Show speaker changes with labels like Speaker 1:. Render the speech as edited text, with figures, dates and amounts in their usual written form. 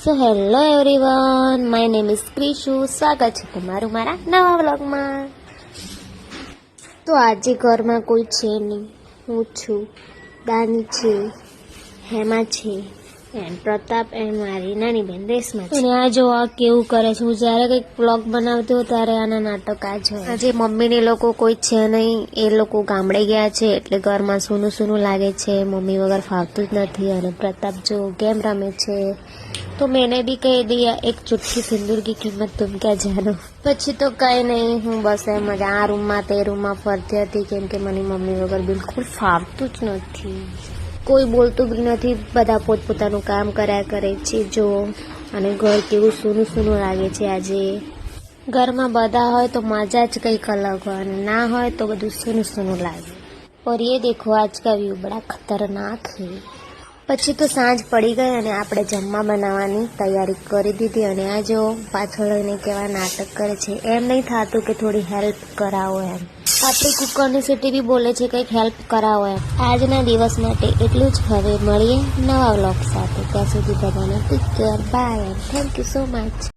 Speaker 1: So hello everyone, my name is Krishu. સ્વાગત છે તમારું મારા નવા વ્લોગમાં. તો આજે ઘરમાં કોઈ છે નહીં, હું છું, દાની છે, હેમા છે, એન્ડ પ્રતાપ એન્ડ મારી નાની બેન રેશમા છે. અને આ જો આ કેવું કરે છે, હું જ્યારે કંઈક વ્લોગ બનાવતી હોય ત્યારે આના નાટક આ જ હોય. આજે મમ્મીને લોકો કોઈ છે નહીં, એ લોકો ગામડે ગયા છે એટલે ઘરમાં સૂનું સૂનું લાગે છે, મમ્મી વગર ફાવતું જ નથી. અને પ્રતાપ જો ગેમ રમે છે તો મેને બી કહી દિયા એક ચુટકી સિંદૂર કી કિંમત તુમ ક્યાં જાનો. પછી તો કંઈ નહીં, હું બસ એમ જ આ રૂમમાં તે રૂમમાં ફરતી હતી કેમ કે મને મમ્મી વગર બિલકુલ ફાવતું જ નથી. કોઈ બોલતું બી નથી, બધા પોતપોતાનું કામ કર્યા કરે છે જો. અને ઘર કેવું સૂનું સૂનું લાગે છે આજે. ઘરમાં બધા હોય તો મજા જ કંઈક અલગ હોય, અને ના હોય તો બધું સૂનું સૂનું લાગે. और ये देखो आज का व्यू बड़ा खतरनाक है. પછી તો સાંજ પડી ગઈ અને આપણે જમવા બનાવવાની તૈયારી કરી દીધી. અને આ જો પાછળ એને કેવા નાટક કરે છે, એમ નહીં થતું કે થોડી હેલ્પ કરાવો એમ. આપણી કુકરની સીટી બી બોલે છે કંઈક હેલ્પ કરાવો એમ. આજના દિવસ માટે એટલું જ. હવે મળીએ નવા વ્લોગ સાથે. ત્યાં સુધી બધાને take care, bye and thank you so much.